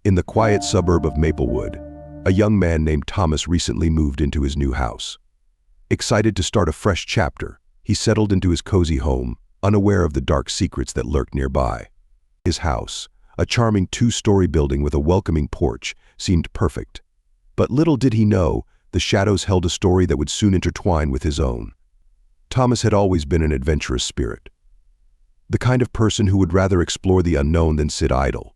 In the quiet suburb of Maplewood, a young man named Thomas recently moved into his new house. Excited to start a fresh chapter, he settled into his cozy home, unaware of the dark secrets that lurked nearby. His house, a charming two-story building with a welcoming porch, seemed perfect. But little did he know, the shadows held a story that would soon intertwine with his own. Thomas had always been an adventurous spirit, the kind of person who would rather explore the unknown than sit idle.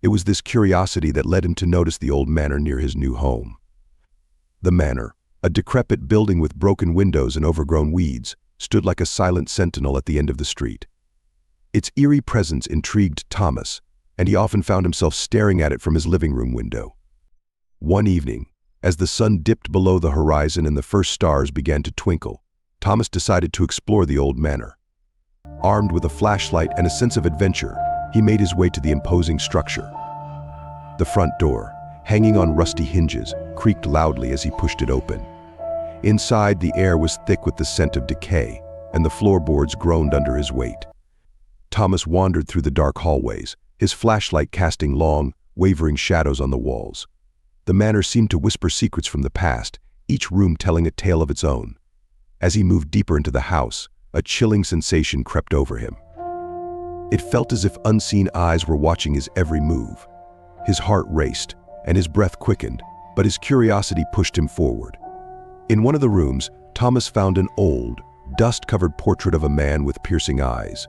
It was this curiosity that led him to notice the old manor near his new home. The manor, a decrepit building with broken windows and overgrown weeds, stood like a silent sentinel at the end of the street. Its eerie presence intrigued Thomas, and he often found himself staring at it from his living room window. One evening, as the sun dipped below the horizon and the first stars began to twinkle, Thomas decided to explore the old manor. Armed with a flashlight and a sense of adventure, he made his way to the imposing structure. The front door, hanging on rusty hinges, creaked loudly as he pushed it open. Inside, the air was thick with the scent of decay, and the floorboards groaned under his weight. Thomas wandered through the dark hallways, his flashlight casting long, wavering shadows on the walls. The manor seemed to whisper secrets from the past, each room telling a tale of its own. As he moved deeper into the house, a chilling sensation crept over him. It felt as if unseen eyes were watching his every move. His heart raced, and his breath quickened, but his curiosity pushed him forward. In one of the rooms, Thomas found an old, dust-covered portrait of a man with piercing eyes.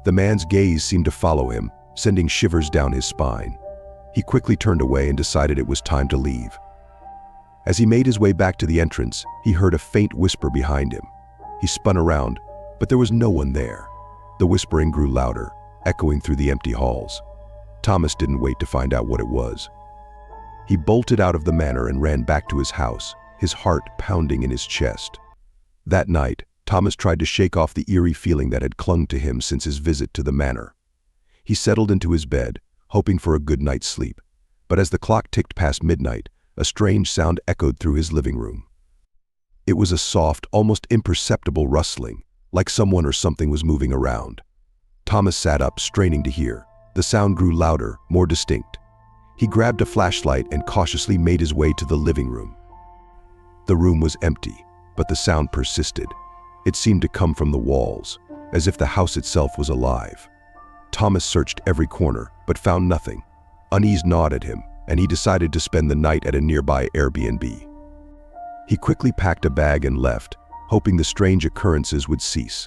The man's gaze seemed to follow him, sending shivers down his spine. He quickly turned away and decided it was time to leave. As he made his way back to the entrance, he heard a faint whisper behind him. He spun around, but there was no one there. The whispering grew louder, echoing through the empty halls. Thomas didn't wait to find out what it was. He bolted out of the manor and ran back to his house, his heart pounding in his chest. That night, Thomas tried to shake off the eerie feeling that had clung to him since his visit to the manor. He settled into his bed, hoping for a good night's sleep. But as the clock ticked past midnight, a strange sound echoed through his living room. It was a soft, almost imperceptible rustling, like someone or something was moving around. Thomas sat up, straining to hear. The sound grew louder, more distinct. He grabbed a flashlight and cautiously made his way to the living room. The room was empty, but the sound persisted. It seemed to come from the walls, as if the house itself was alive. Thomas searched every corner, but found nothing. Unease gnawed at him, and he decided to spend the night at a nearby Airbnb. He quickly packed a bag and left, hoping the strange occurrences would cease.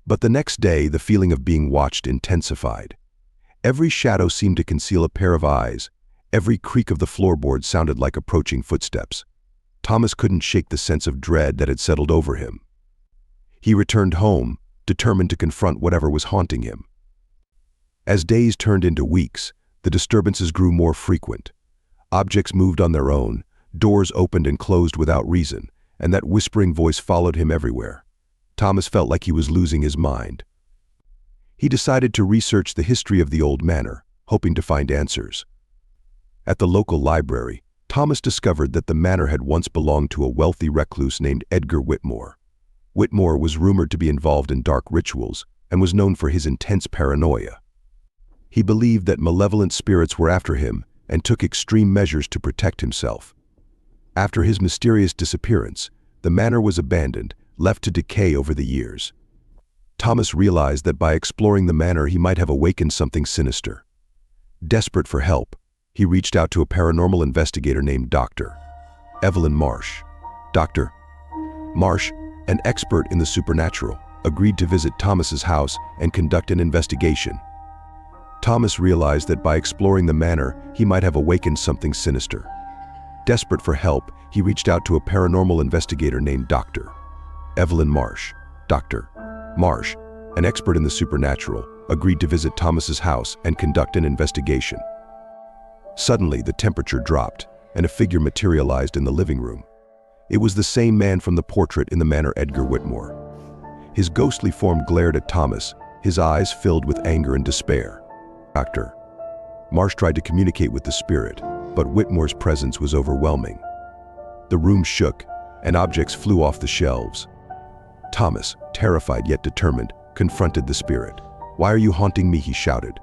But the next day, the feeling of being watched intensified. Every shadow seemed to conceal a pair of eyes. Every creak of the floorboard sounded like approaching footsteps. Thomas couldn't shake the sense of dread that had settled over him. He returned home, determined to confront whatever was haunting him. As days turned into weeks, the disturbances grew more frequent. Objects moved on their own, doors opened and closed without reason, and that whispering voice followed him everywhere. Thomas felt like he was losing his mind. He decided to research the history of the old manor, hoping to find answers. At the local library, Thomas discovered that the manor had once belonged to a wealthy recluse named Edgar Whitmore. Whitmore was rumored to be involved in dark rituals and was known for his intense paranoia. He believed that malevolent spirits were after him and took extreme measures to protect himself. After his mysterious disappearance, the manor was abandoned, left to decay over the years. Thomas realized that by exploring the manor he might have awakened something sinister. Desperate for help, he reached out to a paranormal investigator named Dr. Evelyn Marsh. Dr. Marsh, an expert in the supernatural, agreed to visit Thomas's house and conduct an investigation. Thomas realized that by exploring the manor, he might have awakened something sinister. Desperate for help, he reached out to a paranormal investigator named Dr. Evelyn Marsh. Dr. Marsh, an expert in the supernatural, agreed to visit Thomas's house and conduct an investigation. Suddenly, the temperature dropped, and a figure materialized in the living room. It was the same man from the portrait in the manor, Edgar Whitmore. His ghostly form glared at Thomas, his eyes filled with anger and despair. Dr. Marsh tried to communicate with the spirit, but Whitmore's presence was overwhelming. The room shook, and objects flew off the shelves. Thomas, terrified yet determined, confronted the spirit. "Why are you haunting me?" he shouted.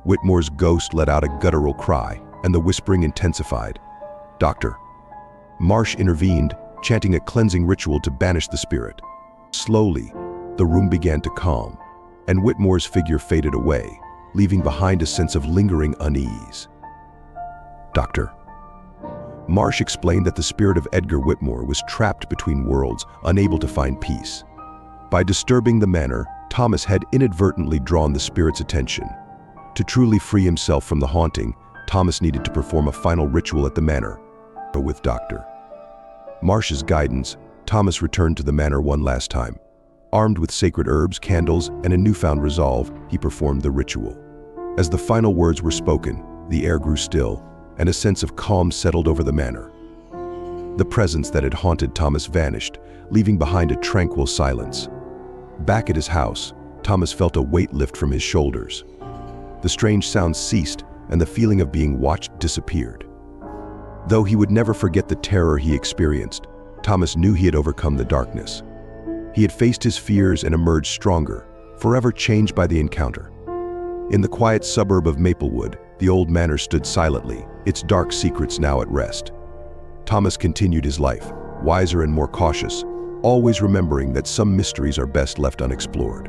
Whitmore's ghost let out a guttural cry. and the whispering intensified. Dr. Marsh intervened, chanting a cleansing ritual to banish the spirit. Slowly, the room began to calm, and Whitmore's figure faded away, leaving behind a sense of lingering unease. Dr. Marsh explained that the spirit of Edgar Whitmore was trapped between worlds, unable to find peace. By disturbing the manor, Thomas had inadvertently drawn the spirit's attention. To truly free himself from the haunting, Thomas needed to perform a final ritual at the manor. With Dr. Marsh's guidance, Thomas returned to the manor one last time. Armed with sacred herbs, candles, and a newfound resolve, he performed the ritual. As the final words were spoken, the air grew still, and a sense of calm settled over the manor. The presence that had haunted Thomas vanished, leaving behind a tranquil silence. Back at his house, Thomas felt a weight lift from his shoulders. The strange sounds ceased, and the feeling of being watched disappeared. Though he would never forget the terror he experienced, Thomas knew he had overcome the darkness. He had faced his fears and emerged stronger, forever changed by the encounter. In the quiet suburb of Maplewood, the old manor stood silently, its dark secrets now at rest. Thomas continued his life, wiser and more cautious, always remembering that some mysteries are best left unexplored.